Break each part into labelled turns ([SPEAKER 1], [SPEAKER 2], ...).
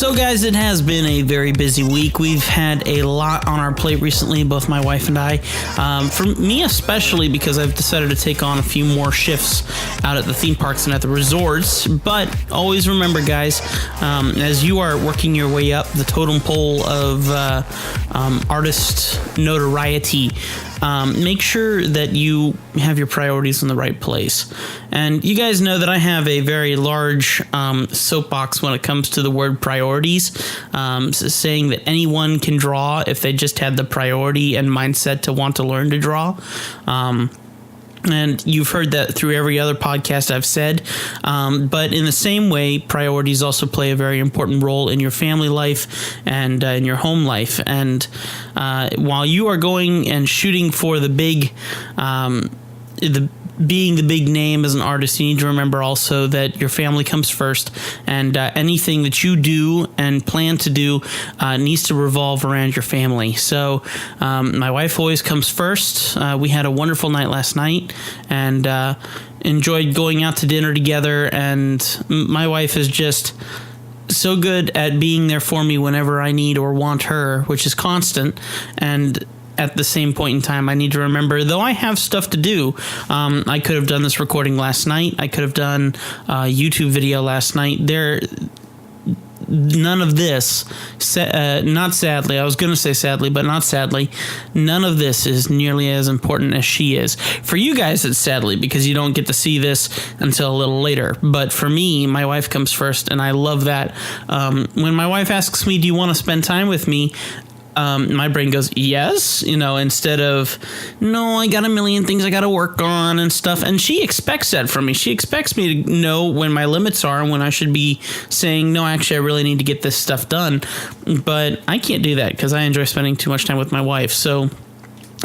[SPEAKER 1] So guys, it has been a very busy week. We've had a lot on our plate recently, both my wife and I. For me especially, because I've decided to take on a few more shifts out at the theme parks and at the resorts. But always remember, guys, as you are working your way up the totem pole of artist notoriety, make sure that you have your priorities in the right place. And you guys know that I have a very large soapbox when it comes to the word priorities, saying that anyone can draw if they just had the priority and mindset to want to learn to draw. And you've heard that through every other podcast I've said. But in the same way, priorities also play a very important role in your family life and in your home life. And while you are going and shooting for the big, being the big name as an artist, you need to remember also that your family comes first, and anything that you do and plan to do needs to revolve around your family. So my wife always comes first. We had a wonderful night last night and enjoyed going out to dinner together, and my wife is just so good at being there for me whenever I need or want her, which is constant. And at the same point in time, I need to remember, though I have stuff to do, I could have done this recording last night. I could have done a YouTube video last night. None of this, not sadly, I was going to say sadly, but not sadly, none of this is nearly as important as she is. For you guys, it's sadly, because you don't get to see this until a little later. But for me, my wife comes first, and I love that. When my wife asks me, do you want to spend time with me? My brain goes, yes, instead of, no, I got a million things I got to work on and stuff. And she expects that from me. She expects me to know when my limits are and when I should be saying, no, actually, I really need to get this stuff done. But I can't do that because I enjoy spending too much time with my wife. So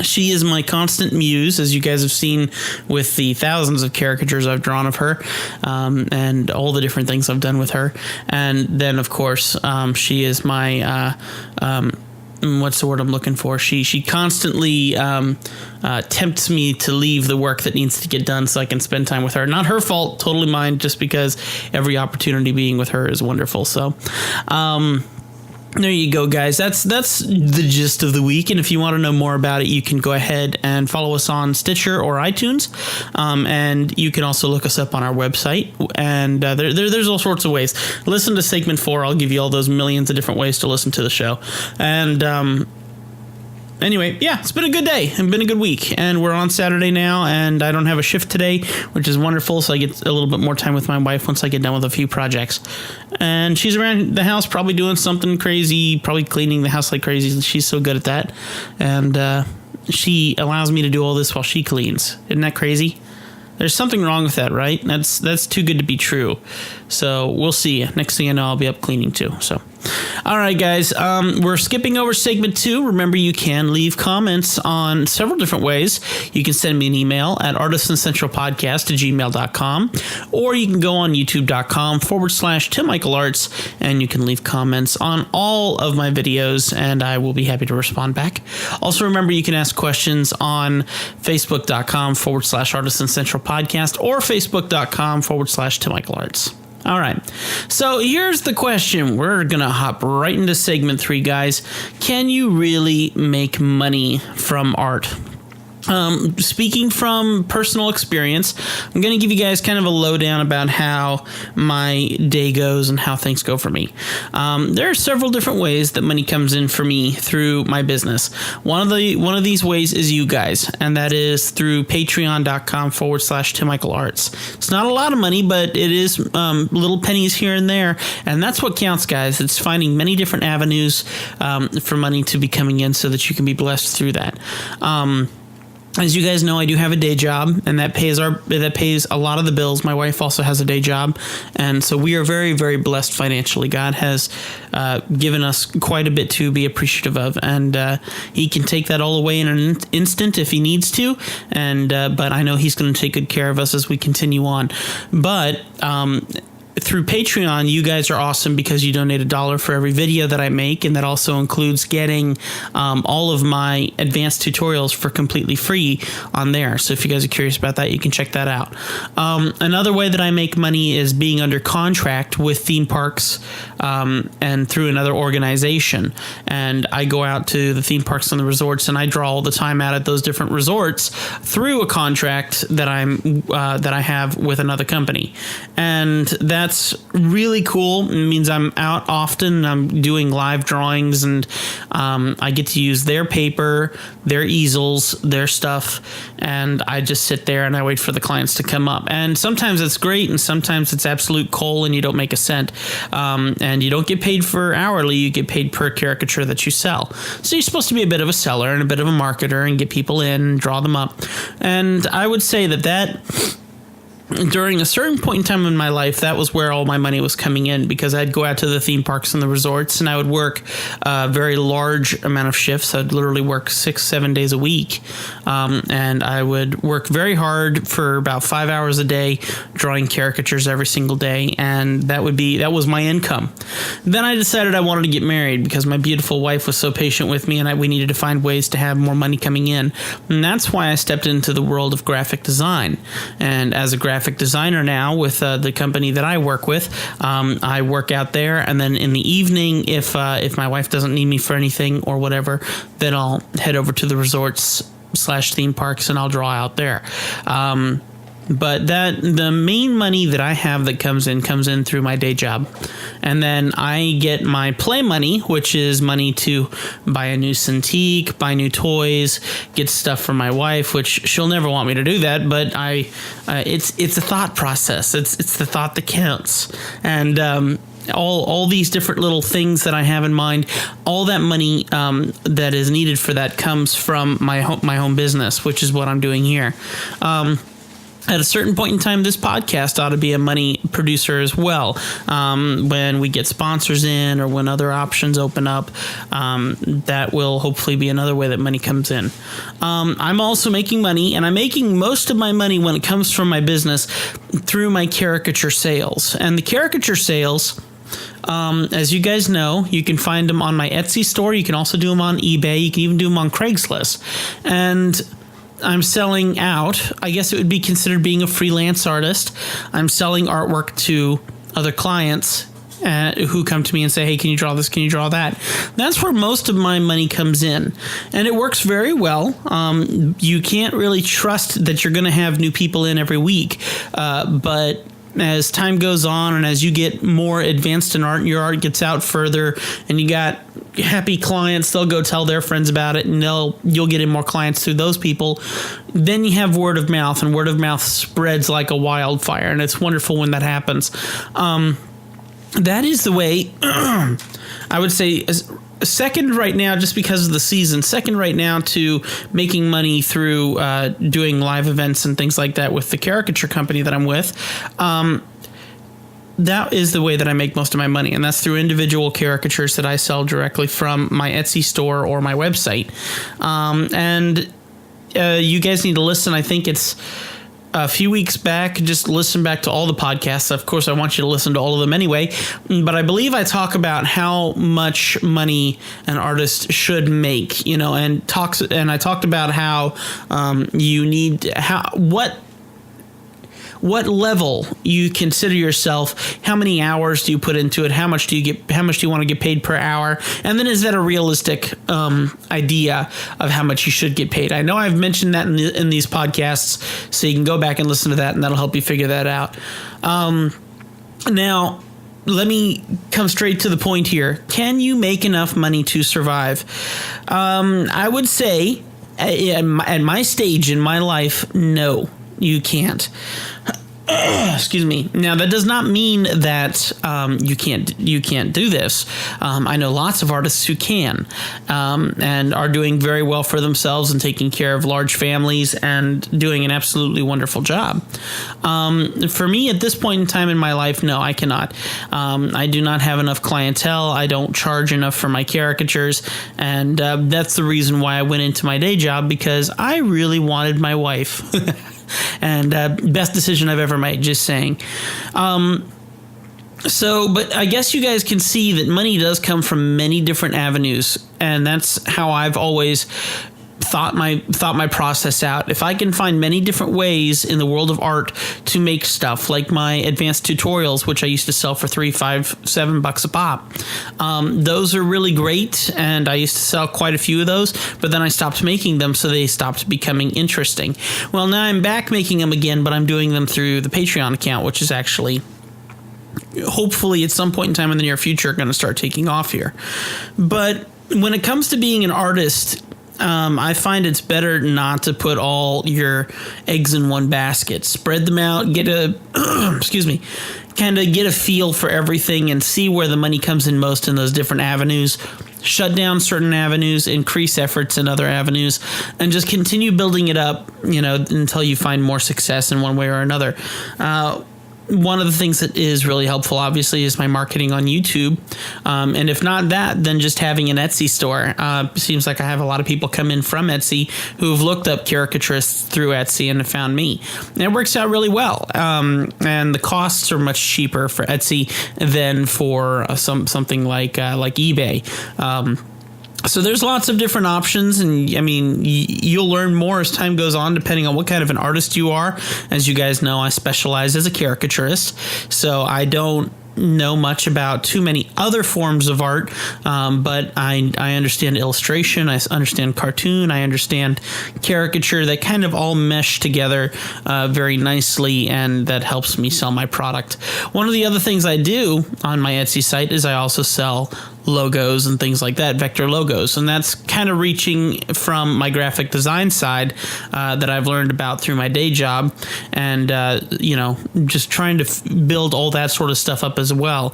[SPEAKER 1] she is my constant muse, as you guys have seen with the thousands of caricatures I've drawn of her, and all the different things I've done with her. And then, of course, she is my, what's the word I'm looking for? She constantly tempts me to leave the work that needs to get done so I can spend time with her. Not her fault, totally mine, just because every opportunity being with her is wonderful. So, there you go, guys. That's the gist of the week. And if you want to know more about it, you can go ahead and follow us on Stitcher or iTunes. And you can also look us up on our website. And there's all sorts of ways. Listen to segment 4. I'll give you all those millions of different ways to listen to the show. And anyway, yeah, it's been a good day. It's been a good week. And we're on Saturday now, and I don't have a shift today, which is wonderful. So I get a little bit more time with my wife once I get done with a few projects. And she's around the house probably doing something crazy, probably cleaning the house like crazy. She's so good at that. And she allows me to do all this while she cleans. Isn't that crazy? There's something wrong with that, right? That's too good to be true. So we'll see. Next thing I know, I'll be up cleaning too. So, all right, guys. We're skipping over segment 2. Remember, you can leave comments on several different ways. You can send me an email at artisancentralpodcast@gmail.com, or you can go on youtube.com/TimMichaelArts, and you can leave comments on all of my videos, and I will be happy to respond back. Also, remember, you can ask questions on Facebook.com/Artisan Central Podcast or Facebook.com/TimMichaelArts. All right. So here's the question. We're going to hop right into segment 3, guys. Can you really make money from art? Speaking from personal experience, I'm going to give you guys kind of a lowdown about how my day goes and how things go for me. There are several different ways that money comes in for me through my business. One of these ways is you guys, and that is through patreon.com/TimMichaelArts. It's not a lot of money, but it is little pennies here and there, and that's what counts, guys. It's finding many different avenues for money to be coming in so that you can be blessed through that. As you guys know, I do have a day job, and that pays a lot of the bills. My wife also has a day job, and so we are very, very blessed financially. God has given us quite a bit to be appreciative of, and He can take that all away in an instant if He needs to. And but I know He's going to take good care of us as we continue on. But through Patreon, you guys are awesome because you donate $1 for every video that I make, and that also includes getting all of my advanced tutorials for completely free on there. So if you guys are curious about that, you can check that out. Another way that I make money is being under contract with theme parks and through another organization. And I go out to the theme parks and the resorts, and I draw all the time out at those different resorts through a contract that I have with another company. And that's really cool. It means I'm out often. I'm doing live drawings, and I get to use their paper, their easels, their stuff, and I just sit there and I wait for the clients to come up. And sometimes it's great, and sometimes it's absolute coal, and you don't make a cent. And you don't get paid for hourly. You get paid per caricature that you sell. So you're supposed to be a bit of a seller and a bit of a marketer and get people in and draw them up. And I would say that during a certain point in time in my life, that was where all my money was coming in, because I'd go out to the theme parks and the resorts, and I would work a very large amount of shifts. I'd literally work 6-7 days a week. And I would work very hard for about 5 hours a day, drawing caricatures every single day. And that was my income. Then I decided I wanted to get married because my beautiful wife was so patient with me, and we needed to find ways to have more money coming in. And that's why I stepped into the world of graphic design. And as a graphic designer now with the company that I work with, I work out there, and then in the evening, if my wife doesn't need me for anything or whatever, then I'll head over to the resorts/theme parks and I'll draw out there. But the main money that I have that comes in through my day job. And then I get my play money, which is money to buy a new Cintiq, buy new toys, get stuff for my wife, which she'll never want me to do that, but it's a thought process. It's the thought that counts. And all these different little things that I have in mind, all that money that is needed for that comes from my home business, which is what I'm doing here. At a certain point in time, this podcast ought to be a money producer as well. When we get sponsors in, or when other options open up, that will hopefully be another way that money comes in. I'm also making money, and I'm making most of my money when it comes from my business through my caricature sales. And the caricature sales, as you guys know, you can find them on my Etsy store. You can also do them on eBay. You can even do them on Craigslist. And I'm selling out. I guess it would be considered being a freelance artist. I'm selling artwork to other clients who come to me and say, hey, can you draw this? Can you draw that? That's where most of my money comes in. And it works very well. You can't really trust that you're going to have new people in every week. But as time goes on, and as you get more advanced in art, and your art gets out further, and you got happy clients, they'll go tell their friends about it, and you'll get in more clients through those people. Then you have word of mouth, and word of mouth spreads like a wildfire, and it's wonderful when that happens. That is the way, I would say, second right now, just because of the season, second right now to making money through doing live events and things like that with the caricature company that I'm with. That is the way that I make most of my money, and that's through individual caricatures that I sell directly from my Etsy store or my website. And you guys need to listen. I think it's a few weeks back. Just listen back to all the podcasts. Of course, I want you to listen to all of them anyway. But I believe I talk about how much money an artist should make, and I talked about how you need what level you consider yourself, how many hours do you put into it, how much do you want to get paid per hour, and then is that a realistic idea of how much you should get paid? I know I've mentioned that in these podcasts, so you can go back and listen to that, and that'll help you figure that out. Now, let me come straight to the point here. Can you make enough money to survive? I would say, at my stage in my life, no, you can't. Excuse me. Now, that does not mean that you can't do this. I know lots of artists who can and are doing very well for themselves and taking care of large families and doing an absolutely wonderful job. For me, at this point in time in my life, no, I cannot. I do not have enough clientele. I don't charge enough for my caricatures, and that's the reason why I went into my day job, because I really wanted my wife. And best decision I've ever made, just saying. So, but I guess you guys can see that money does come from many different avenues, and that's how I've always thought my process out. If I can find many different ways in the world of art to make stuff, like my advanced tutorials, which I used to sell for $3, $5, $7 a pop, those are really great, and I used to sell quite a few of those, but then I stopped making them, so they stopped becoming interesting. Well, now I'm back making them again, but I'm doing them through the Patreon account, which is actually hopefully at some point in time in the near future going to start taking off here. But when it comes to being an artist, I find it's better not to put all your eggs in one basket. Spread them out, get a kind of get a feel for everything and see where the money comes in most in those different avenues. Shut down certain avenues, increase efforts in other avenues, and just continue building it up, until you find more success in one way or another. One of the things that is really helpful, obviously, is my marketing on YouTube. And if not that, then just having an Etsy store. Seems like I have a lot of people come in from Etsy who've looked up caricaturists through Etsy and have found me. And it works out really well. And the costs are much cheaper for Etsy than for something like eBay. So there's lots of different options, and I mean, you'll learn more as time goes on, depending on what kind of an artist you are. As you guys know, I specialize as a caricaturist, so I don't know much about too many other forms of art, but I understand illustration, I understand cartoon, I understand caricature. They kind of all mesh together very nicely, and that helps me sell my product. One of the other things I do on my Etsy site is I also sell logos and things like that, vector logos, and that's kind of reaching from my graphic design side that I've learned about through my day job, and just trying to build all that sort of stuff up as well.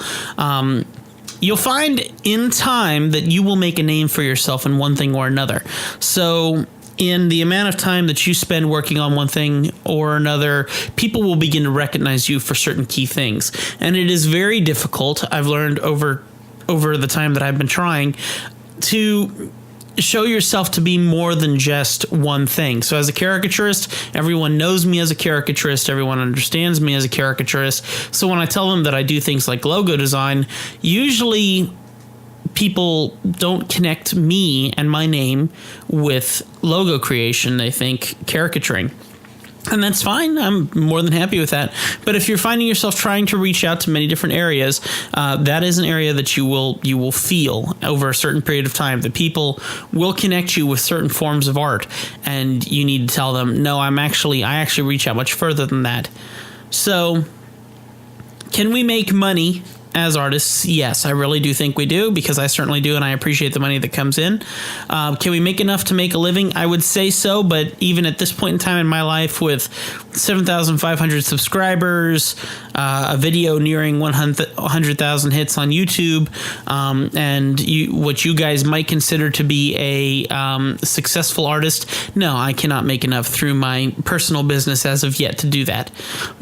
[SPEAKER 1] You'll find in time that you will make a name for yourself in one thing or another. So in the amount of time that you spend working on one thing or another, people will begin to recognize you for certain key things, and it is very difficult. I've learned over the time that I've been trying to show yourself to be more than just one thing. So as a caricaturist, everyone knows me as a caricaturist. Everyone understands me as a caricaturist. So when I tell them that I do things like logo design, usually people don't connect me and my name with logo creation. They think caricaturing. And that's fine. I'm more than happy with that. But if you're finding yourself trying to reach out to many different areas, that is an area that you will feel over a certain period of time. That people will connect you with certain forms of art, and you need to tell them, no, I actually reach out much further than that. So, can we make money as artists? Yes, I really do think we do, because I certainly do, and I appreciate the money that comes in. Can we make enough to make a living? I would say so, but even at this point in time in my life, with 7,500 subscribers, a video nearing 100,000 hits on YouTube, and what you guys might consider to be a successful artist, no, I cannot make enough through my personal business as of yet to do that.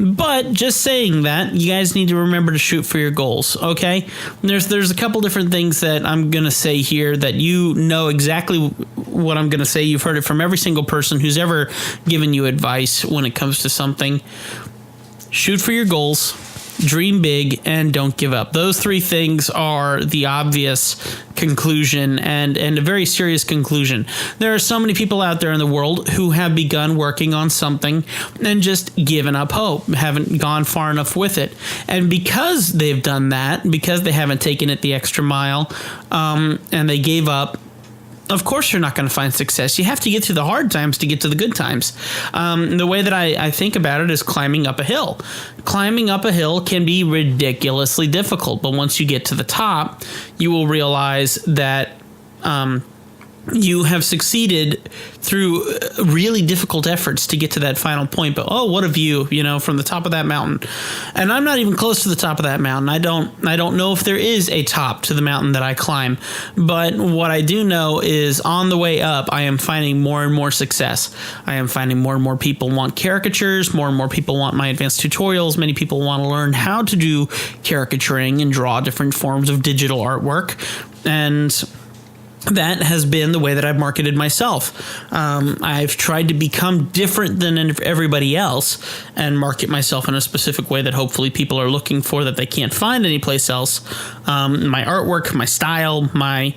[SPEAKER 1] But just saying that, you guys need to remember to shoot for your goals. Okay, there's a couple different things that I'm gonna say here that you know exactly what I'm gonna say. You've heard it from every single person who's ever given you advice when it comes to something. Shoot for your goals, dream big, and don't give up. Those three things are the obvious conclusion, and a very serious conclusion. There are so many people out there in the world who have begun working on something and just given up hope, haven't gone far enough with it. And because they've done that, because they haven't taken it the extra mile, and they gave up, of course you're not going to find success. You have to get through the hard times to get to the good times. The way that I think about it is climbing up a hill. Climbing up a hill can be ridiculously difficult, but once you get to the top, you will realize that you have succeeded through really difficult efforts to get to that final point. But what a view, from the top of that mountain. And I'm not even close to the top of that mountain. I don't know if there is a top to the mountain that I climb. But what I do know is on the way up, I am finding more and more success. I am finding more and more people want caricatures. More and more people want my advanced tutorials. Many people want to learn how to do caricaturing and draw different forms of digital artwork. And that has been the way that I've marketed myself. I've tried to become different than everybody else and market myself in a specific way that hopefully people are looking for that they can't find anyplace else. My artwork, my style, my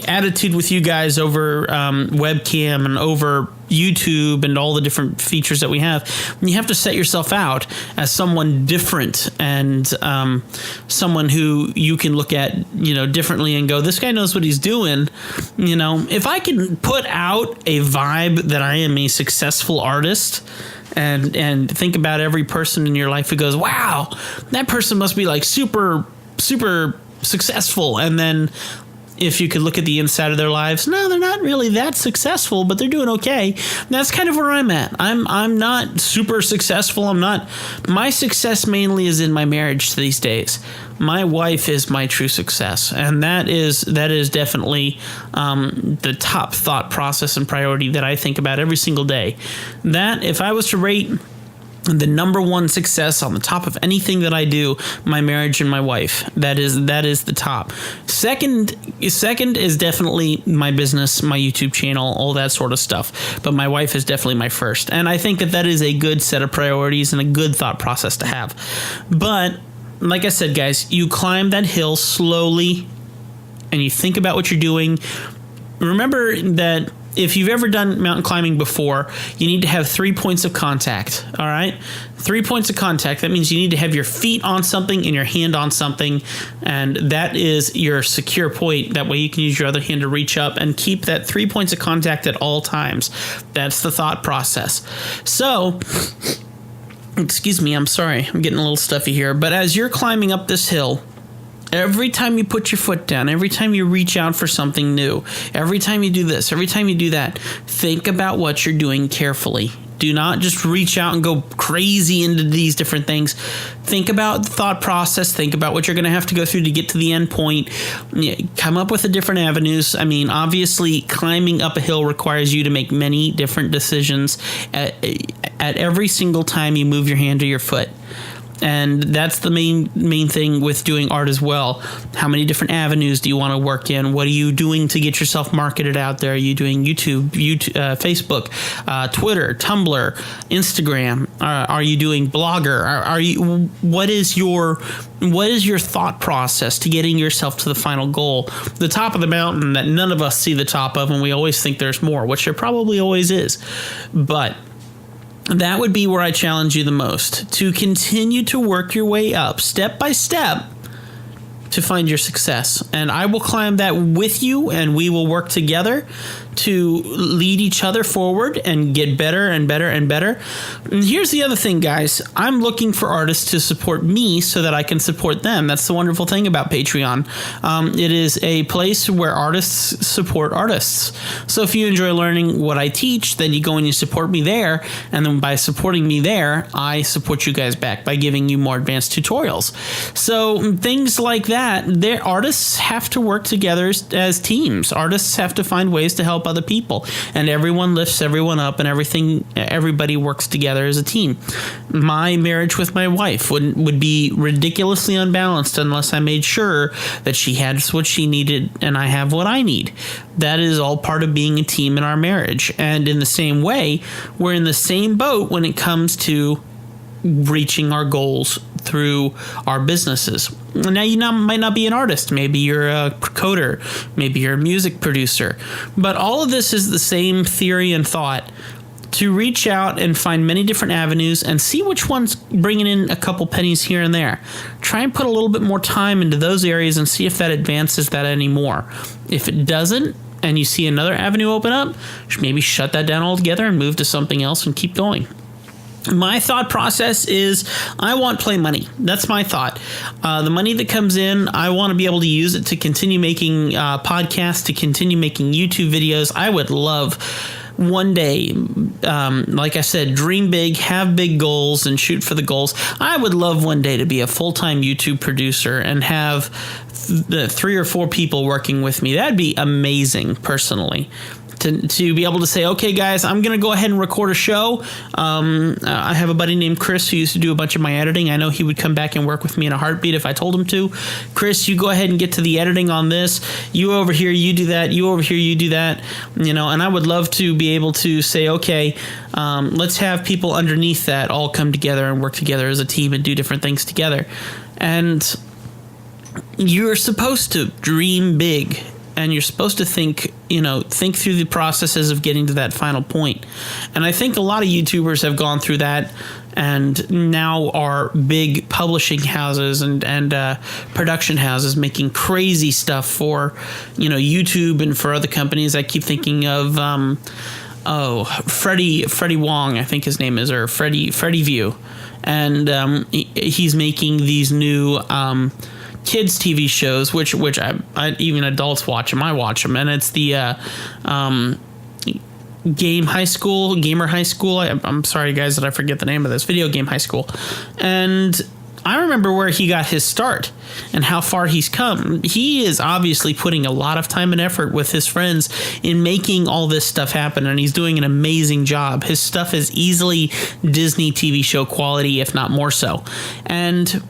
[SPEAKER 1] attitude with you guys over webcam and over YouTube and all the different features that we have. You have to set yourself out as someone different and someone who you can look at, differently and go, this guy knows what he's doing. If I can put out a vibe that I am a successful artist and think about every person in your life who goes, wow, that person must be like super, super successful. And then if you could look at the inside of their lives, no, they're not really that successful, but they're doing okay. That's kind of where I'm at. I'm not super successful. My success mainly is in my marriage these days. My wife is my true success, and that is definitely the top thought process and priority that I think about every single day. That if I was to rate the number one success on the top of anything that I do, my marriage and my wife. That is the top. Second is definitely my business, my YouTube channel, all that sort of stuff. But my wife is definitely my first. And I think that is a good set of priorities and a good thought process to have. But like I said, guys, you climb that hill slowly and you think about what you're doing. Remember that if you've ever done mountain climbing before, you need to have 3 points of contact, all right? 3 points of contact. That means you need to have your feet on something and your hand on something, and that is your secure point. That way you can use your other hand to reach up and keep that 3 points of contact at all times. That's the thought process. So, excuse me, I'm sorry. I'm getting a little stuffy here. But as you're climbing up this hill, every time you put your foot down, every time you reach out for something new, every time you do this, every time you do that, think about what you're doing carefully. Do not just reach out and go crazy into these different things. Think about the thought process. Think about what you're going to have to go through to get to the end point. Come up with the different avenues. I mean, obviously, climbing up a hill requires you to make many different decisions at every single time you move your hand or your foot. And that's the main thing with doing art as well. How many different avenues do you want to work in? What are you doing to get yourself marketed out there? Are you doing YouTube, Facebook, Twitter, Tumblr, Instagram? Are you doing Blogger? What is your thought process to getting yourself to the final goal? The top of the mountain that none of us see the top of, and we always think there's more, which there probably always is. But that would be where I challenge you the most, to continue to work your way up step by step to find your success. And I will climb that with you, and we will work together to lead each other forward and get better and better and better. And here's the other thing, guys. I'm looking for artists to support me so that I can support them. That's the wonderful thing about Patreon. It is a place where artists support artists. So if you enjoy learning what I teach, then you go and you support me there. And then by supporting me there, I support you guys back by giving you more advanced tutorials. So things like that. Artists have to work together as teams. Artists have to find ways to help other people, and everyone lifts everyone up, and everybody works together as a team. My marriage with my wife would be ridiculously unbalanced unless I made sure that she had what she needed and I have what I need. That is all part of being a team in our marriage. And in the same way, we're in the same boat when it comes to reaching our goals through our businesses. Now, you might not be an artist. Maybe you're a coder. Maybe you're a music producer. But all of this is the same theory and thought, to reach out and find many different avenues and see which one's bringing in a couple pennies here and there. Try and put a little bit more time into those areas and see if that advances that anymore. If it doesn't, and you see another avenue open up, maybe shut that down altogether and move to something else and keep going. My thought process is I want play money. That's my thought. The money that comes in, I want to be able to use it to continue making podcasts, to continue making YouTube videos. I would love one day, like I said, dream big, have big goals, and shoot for the goals. I would love one day to be a full-time YouTube producer and have the 3 or 4 people working with me. That'd be amazing, personally. to be able to say, okay, guys, I'm going to go ahead and record a show. I have a buddy named Chris who used to do a bunch of my editing. I know he would come back and work with me in a heartbeat if I told him to. Chris, you go ahead and get to the editing on this. You over here, you do that. You over here, you do that. And I would love to be able to say, okay, let's have people underneath that all come together and work together as a team and do different things together. And you're supposed to dream big. And you're supposed to think through the processes of getting to that final point. And I think a lot of YouTubers have gone through that and now are big publishing houses and production houses making crazy stuff for, YouTube and for other companies. I keep thinking of, Freddie Wong, I think his name is, or Freddie View. And he's making these new kids TV shows, which I even adults watch them. I watch them, and it's the Gamer High School. I'm sorry, guys, that I forget the name of this. Video Game High School. And I remember where he got his start and how far he's come. He is obviously putting a lot of time and effort with his friends in making all this stuff happen, and he's doing an amazing job. His stuff is easily Disney TV show quality, if not more so. And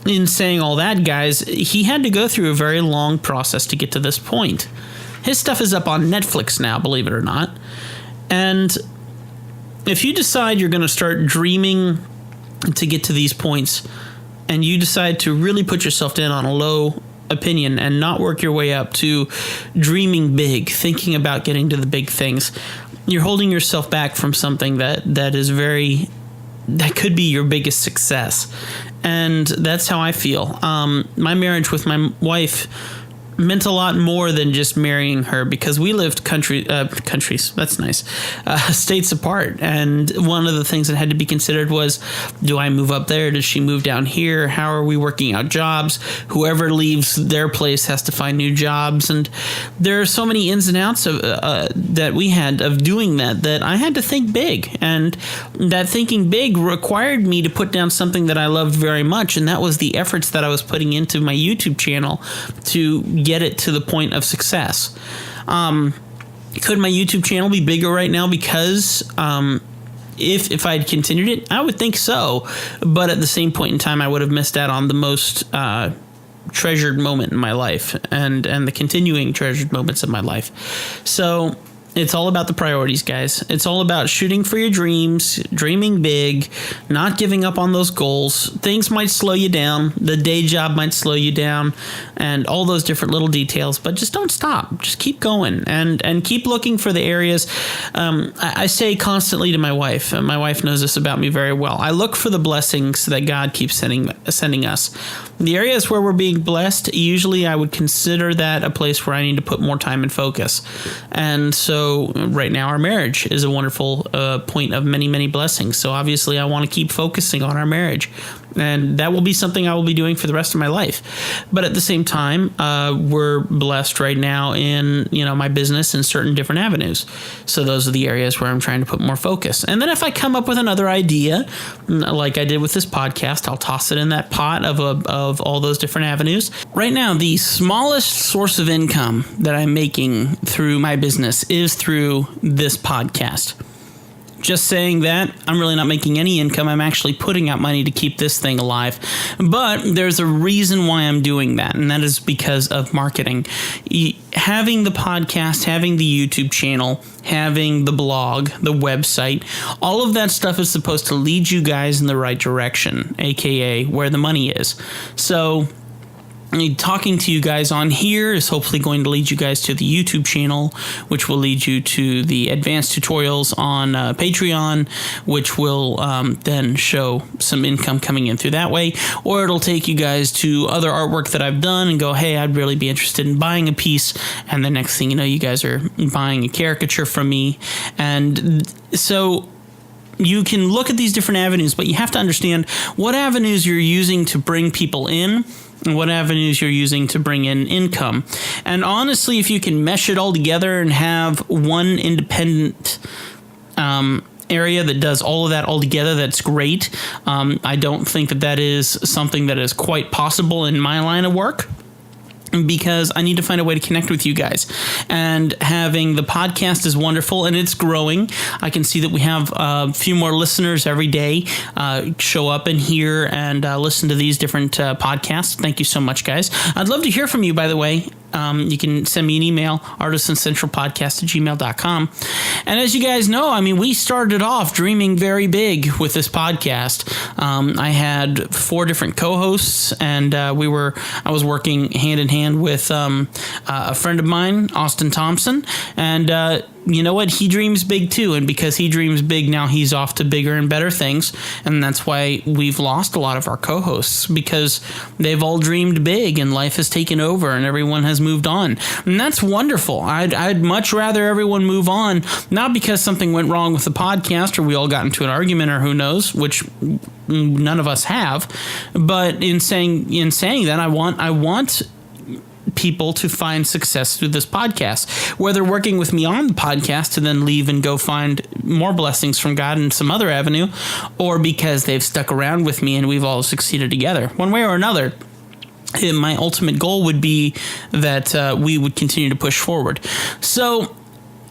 [SPEAKER 1] in saying all that, guys, he had to go through a very long process to get to this point. His stuff is up on Netflix now, believe it or not. And if you decide you're going to start dreaming to get to these points, and you decide to really put yourself in on a low opinion and not work your way up to dreaming big, thinking about getting to the big things, you're holding yourself back from something that could be your biggest success. And that's how I feel. My marriage with my wife meant a lot more than just marrying her, because we lived countries, that's nice, states apart. And one of the things that had to be considered was, do I move up there? Does she move down here? How are we working out jobs? Whoever leaves their place has to find new jobs. And there are so many ins and outs of that we had of doing that I had to think big. And that thinking big required me to put down something that I loved very much, and that was the efforts that I was putting into my YouTube channel to get it to the point of success. Could my YouTube channel be bigger right now because if I had continued it? I would think so. But at the same point in time, I would have missed out on the most treasured moment in my life and the continuing treasured moments of my life. So it's all about the priorities, guys. It's all about shooting for your dreams, dreaming big, not giving up on those goals. Things might slow you down. The day job might slow you down, and all those different little details, but just don't stop. Just keep going and keep looking for the areas. I say constantly to my wife, and my wife knows this about me very well, I look for the blessings that God keeps sending us. The areas where we're being blessed, usually I would consider that a place where I need to put more time and focus. And so right now our marriage is a wonderful point of many, many blessings. So obviously I want to keep focusing on our marriage. And that will be something I will be doing for the rest of my life. But at the same time, we're blessed right now in, my business in certain different avenues. So those are the areas where I'm trying to put more focus. And then if I come up with another idea, like I did with this podcast, I'll toss it in that pot of all those different avenues. Right now, the smallest source of income that I'm making through my business is through this podcast. Just saying that, I'm really not making any income. I'm actually putting out money to keep this thing alive. But there's a reason why I'm doing that, and that is because of marketing. Having the podcast, having the YouTube channel, having the blog, the website, all of that stuff is supposed to lead you guys in the right direction, aka where the money is. So talking to you guys on here is hopefully going to lead you guys to the YouTube channel, which will lead you to the advanced tutorials on Patreon, which will then show some income coming in through that way. Or it'll take you guys to other artwork that I've done and go, hey, I'd really be interested in buying a piece. And the next thing you know, you guys are buying a caricature from me. And so you can look at these different avenues, but you have to understand what avenues you're using to bring people in and what avenues you're using to bring in income. And honestly, if you can mesh it all together and have one independent area that does all of that all together, that's great. I don't think that is something that is quite possible in my line of work. because I need to find a way to connect with you guys. And having the podcast is wonderful, and it's growing. I can see that we have a few more listeners every day show up in here and listen to these different podcasts. Thank you so much, guys. I'd love to hear from you, by the way. You can send me an email, artisancentralpodcast@gmail.com. And as you guys know, I mean, we started off dreaming very big with this podcast. I had 4 different co-hosts, and I was working hand in hand with a friend of mine, Austin Thompson, and you know what? He dreams big too, and because he dreams big, now he's off to bigger and better things, and that's why we've lost a lot of our co-hosts, because they've all dreamed big, and life has taken over, and everyone has moved on, and that's wonderful. I'd much rather everyone move on, not because something went wrong with the podcast, or we all got into an argument, or who knows, which none of us have, but in saying that, I want people to find success through this podcast, whether working with me on the podcast to then leave and go find more blessings from God in some other avenue, or because they've stuck around with me and we've all succeeded together. One way or another, my ultimate goal would be that we would continue to push forward. So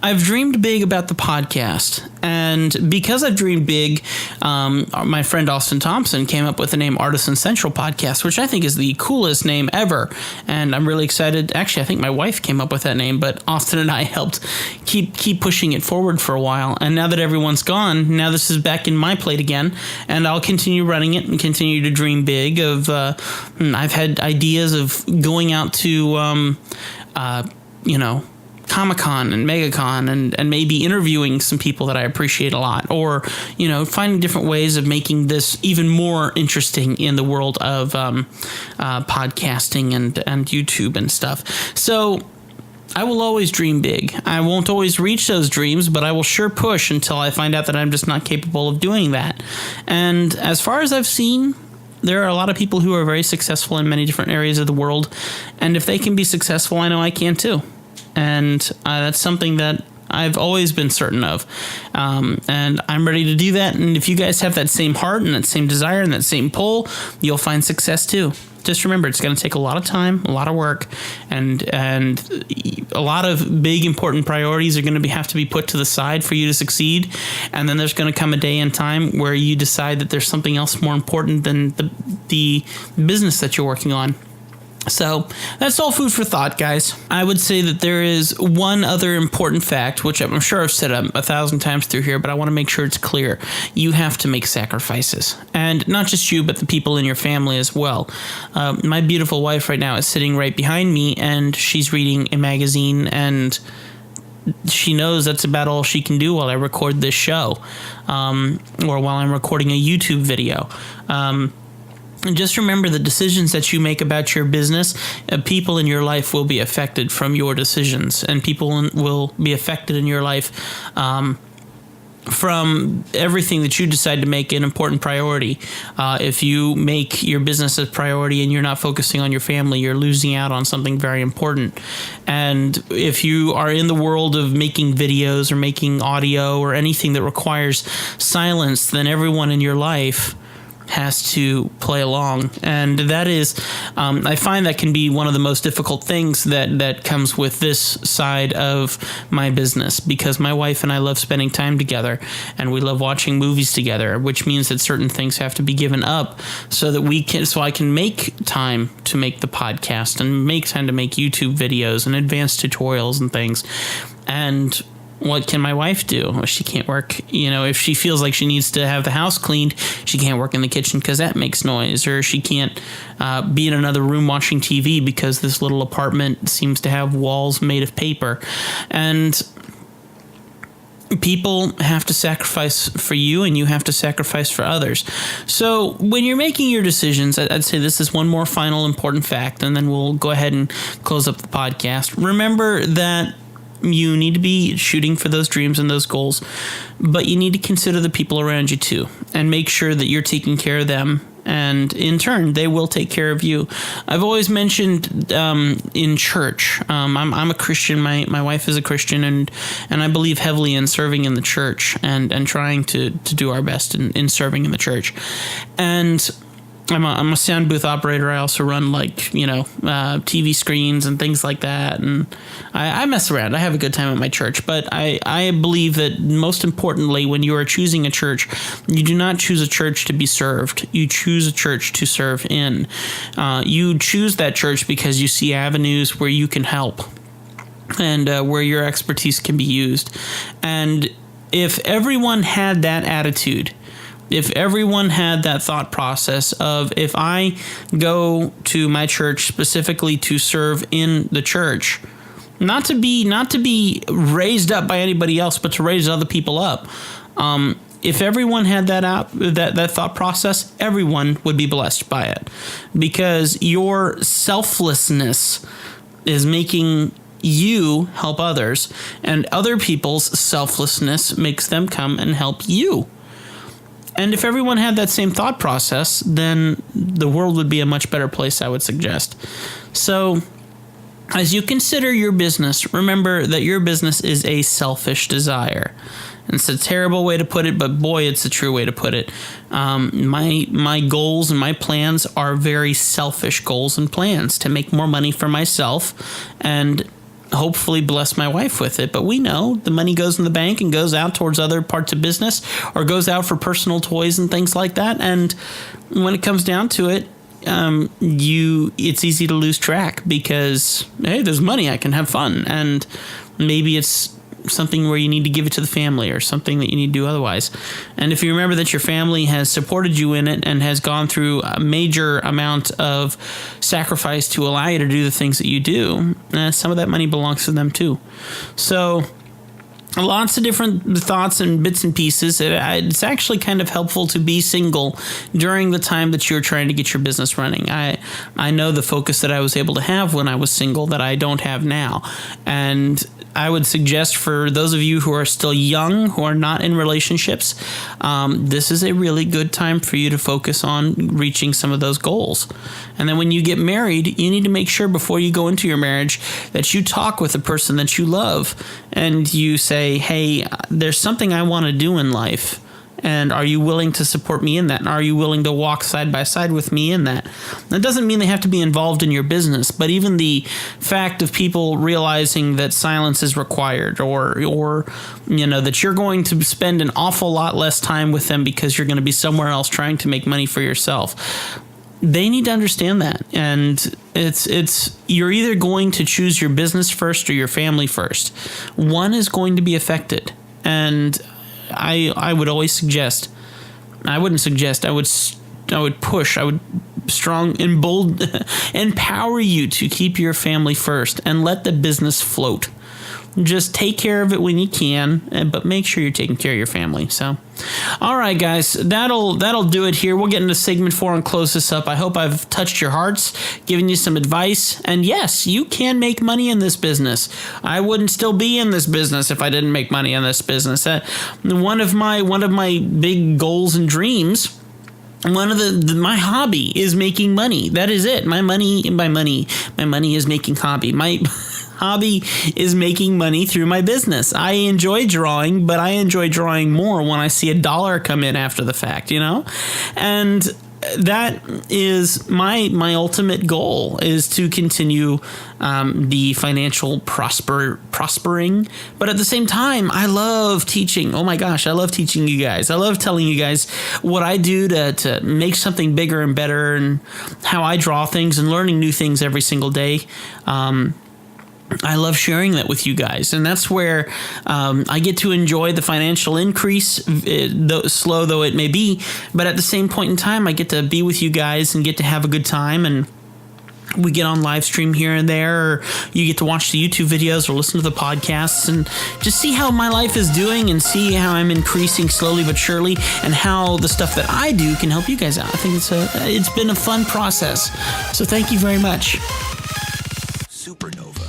[SPEAKER 1] I've dreamed big about the podcast, and because I've dreamed big, my friend Austin Thompson came up with the name Artisan Central Podcast, which I think is the coolest name ever, and I'm really excited. Actually, I think my wife came up with that name, but Austin and I helped keep pushing it forward for a while, and now that everyone's gone, now this is back in my plate again, and I'll continue running it and continue to dream big. I've had ideas of going out to, Comic-Con and MegaCon and maybe interviewing some people that I appreciate a lot, or, finding different ways of making this even more interesting in the world of podcasting and YouTube and stuff. So I will always dream big. I won't always reach those dreams, but I will sure push until I find out that I'm just not capable of doing that. And as far as I've seen, there are a lot of people who are very successful in many different areas of the world, and if they can be successful, I know I can too. And that's something that I've always been certain of. And I'm ready to do that. And if you guys have that same heart and that same desire and that same pull, you'll find success too. Just remember, it's going to take a lot of time, a lot of work, and a lot of big, important priorities are going to have to be put to the side for you to succeed. And then there's going to come a day and time where you decide that there's something else more important than the business that you're working on. So that's all food for thought, guys. I would say that there is one other important fact, which I'm sure I've said 1,000 times through here, but I want to make sure it's clear. You have to make sacrifices. And not just you, but the people in your family as well. My beautiful wife right now is sitting right behind me, and she's reading a magazine, and she knows that's about all she can do while I record this show, or while I'm recording a YouTube video. And just remember, the decisions that you make about your business, people in your life will be affected from your decisions, and people will be affected in your life from everything that you decide to make an important priority. If you make your business a priority and you're not focusing on your family, you're losing out on something very important. And if you are in the world of making videos or making audio or anything that requires silence, then everyone in your life has to play along, and that is, I find that can be one of the most difficult things that comes with this side of my business, because my wife and I love spending time together, and we love watching movies together, which means that certain things have to be given up so I can make time to make the podcast and make time to make YouTube videos and advanced tutorials and things. And what can my wife do? She can't work, if she feels like she needs to have the house cleaned, she can't work in the kitchen because that makes noise, or she can't be in another room watching TV because this little apartment seems to have walls made of paper. And people have to sacrifice for you, and you have to sacrifice for others. So when you're making your decisions, I'd say this is one more final important fact, and then we'll go ahead and close up the podcast. Remember that you need to be shooting for those dreams and those goals, but you need to consider the people around you too, and make sure that you're taking care of them, and in turn, they will take care of you. I've always mentioned in church, I'm a Christian, my wife is a Christian, and I believe heavily in serving in the church and trying to do our best in serving in the church. And I'm a sound booth operator. I also run TV screens and things like that, and I mess around. I have a good time at my church, but I believe that most importantly, when you are choosing a church, you do not choose a church to be served. You choose a church to serve in. You choose that church because you see avenues where you can help and where your expertise can be used. And if everyone had that attitude, if everyone had that thought process of, if I go to my church specifically to serve in the church, not to be raised up by anybody else, but to raise other people up. If everyone had that thought process, everyone would be blessed by it, because your selflessness is making you help others, and other people's selflessness makes them come and help you. And if everyone had that same thought process, then the world would be a much better place, I would suggest. So, as you consider your business, remember that your business is a selfish desire. And it's a terrible way to put it, but boy, it's a true way to put it. My goals and my plans are very selfish goals and plans to make more money for myself and hopefully bless my wife with it. But we know the money goes in the bank and goes out towards other parts of business, or goes out for personal toys and things like that. And when it comes down to it, it's easy to lose track because, hey, there's money, I can have fun. And maybe it's something where you need to give it to the family, or something that you need to do otherwise. And if you remember that your family has supported you in it and has gone through a major amount of sacrifice to allow you to do the things that you do, some of that money belongs to them too. So lots of different thoughts and bits and pieces. It's actually kind of helpful to be single during the time that you're trying to get your business running. I know the focus that I was able to have when I was single that I don't have now. And I would suggest for those of you who are still young, who are not in relationships, this is a really good time for you to focus on reaching some of those goals. And then when you get married, you need to make sure before you go into your marriage that you talk with the person that you love and you say, hey, there's something I want to do in life. And are you willing to support me in that? And are you willing to walk side by side with me in that? That doesn't mean they have to be involved in your business, but even the fact of people realizing that silence is required, or that you're going to spend an awful lot less time with them because you're going to be somewhere else trying to make money for yourself. They need to understand that. And it's you're either going to choose your business first or your family first. One is going to be affected. And I would always suggest, I would push, I would strong and bold, empower you to keep your family first and let the business float. Just take care of it when you can, but make sure you're taking care of your family. So, all right, guys, that'll do it here. We'll get into segment 4 and close this up. I hope I've touched your hearts, given you some advice. And yes, you can make money in this business. I wouldn't still be in this business if I didn't make money in this business. One of my big goals and dreams, my hobby is making money. That is it. My money is making hobby. My hobby is making money through my business. I enjoy drawing, but I enjoy drawing more when I see $1 come in after the fact, And that is my ultimate goal, is to continue the financial prospering. But at the same time, I love teaching. Oh my gosh, I love teaching you guys. I love telling you guys what I do to make something bigger and better, and how I draw things and learning new things every single day. I love sharing that with you guys, and that's where I get to enjoy the financial increase, slow though it may be. But at the same point in time, I get to be with you guys and get to have a good time, and we get on live stream here and there, or you get to watch the YouTube videos or listen to the podcasts and just see how my life is doing and see how I'm increasing slowly but surely, and how the stuff that I do can help you guys out. I think it's been a fun process. So thank you very much.
[SPEAKER 2] Supernova.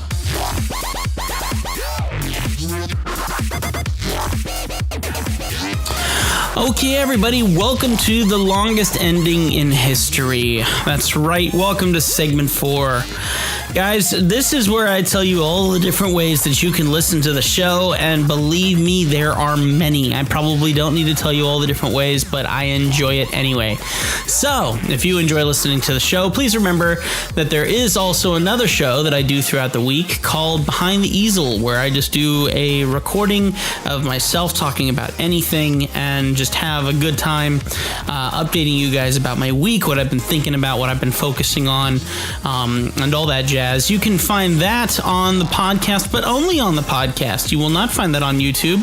[SPEAKER 1] Okay, everybody, welcome to the longest ending in history. That's right, welcome to segment 4. Guys, this is where I tell you all the different ways that you can listen to the show, and believe me, there are many. I probably don't need to tell you all the different ways, but I enjoy it anyway. So, if you enjoy listening to the show, please remember that there is also another show that I do throughout the week called Behind the Easel, where I just do a recording of myself talking about anything and just have a good time updating you guys about my week, what I've been thinking about, what I've been focusing on, and all that jazz. You can find that on the podcast, but only on the podcast. You will not find that on YouTube.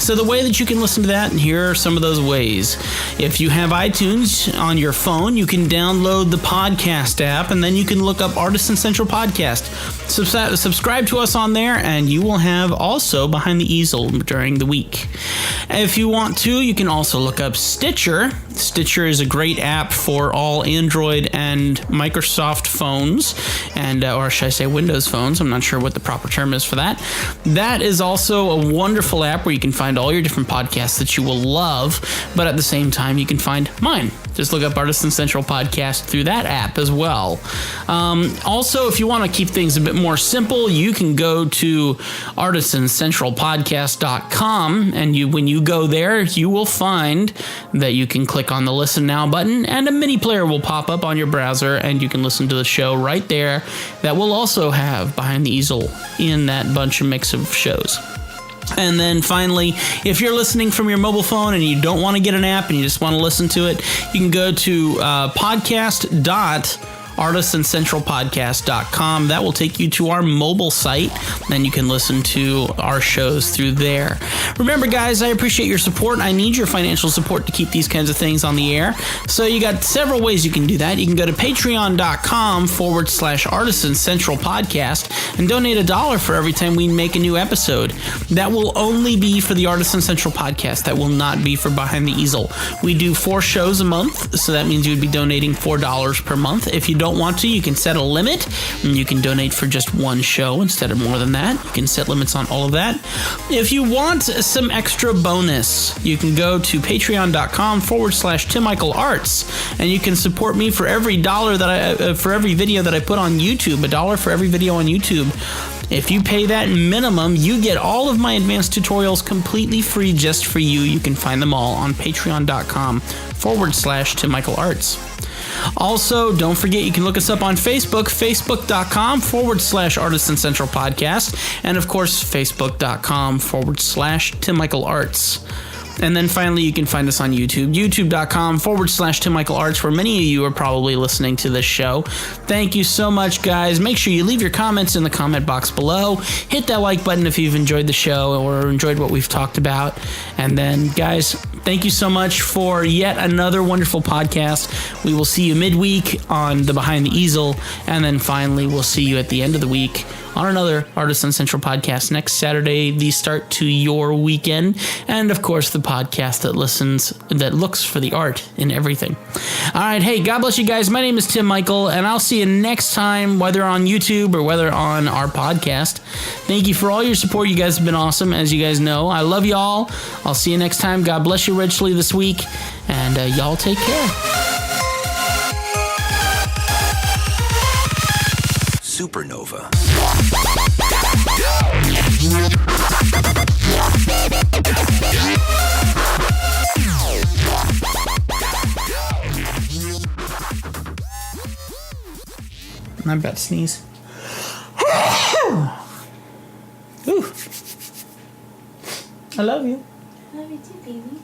[SPEAKER 1] So the way that you can listen to that, and here are some of those ways. If you have iTunes on your phone, you can download the podcast app, and then you can look up Artisan Central Podcast. Subscribe to us on there, and you will have also Behind the Easel during the week. If you want to, you can also look up Stitcher. Stitcher is a great app for all Android and Microsoft phones, and or should I say Windows phones? I'm not sure what the proper term is for that. That is also a wonderful app where you can find all your different podcasts that you will love, but at the same time, you can find mine. Just look up Artisan Central Podcast through that app as well. Also, if you want to keep things a bit more simple, you can go to artisancentralpodcast.com, and when you go there, you will find that you can click on the Listen Now button, and a mini player will pop up on your browser, and you can listen to the show right there. That will also have Behind the Easel in that bunch of mix of shows. And then finally, if you're listening from your mobile phone and you don't want to get an app and you just want to listen to it, you can go to podcast.artisancentralpodcast.com. That will take you to our mobile site, and you can listen to our shows through there. Remember, guys, I appreciate your support. I need your financial support to keep these kinds of things on the air. So you got several ways you can do that. You can go to patreon.com/Artisan Central Podcast and donate $1 for every time we make a new episode. That will only be for the Artisan Central Podcast. That will not be for Behind the Easel. We do 4 shows a month, so that means you would be donating $4 per month. If you don't want to, you can set a limit, and you can donate for just 1 show instead of more than that. You can set limits on all of that. If you want some extra bonus, you can go to patreon.com/TimMichaelArts, and you can support me for every $1 that for every video that I put on YouTube, $1 for every video on YouTube. If you pay that minimum, you get all of my advanced tutorials completely free just for you. You can find them all on patreon.com/TimMichaelArts. Also, don't forget, you can look us up on Facebook, facebook.com/Artisan Central Podcast, and of course, facebook.com/TimMichaelArts. And then finally, you can find us on YouTube, youtube.com/TimMichaelArts, where many of you are probably listening to this show. Thank you so much, guys. Make sure you leave your comments in the comment box below. Hit that like button if you've enjoyed the show or enjoyed what we've talked about. And then, guys, thank you so much for yet another wonderful podcast. We will see you midweek on the Behind the Easel. And then finally, we'll see you at the end of the week on another Artisan Central Podcast next Saturday, the start to your weekend, and of course the podcast that looks for the art in everything. All right, hey, God bless you guys. My name is Tim Michael, and I'll see you next time, whether on YouTube or whether on our podcast. Thank you for all your support. You guys have been awesome, as you guys know. I love y'all. I'll see you next time. God bless you richly this week, and y'all take care.
[SPEAKER 2] Supernova.
[SPEAKER 1] I'm about to sneeze. Ooh. I love you.
[SPEAKER 3] Love you too, baby.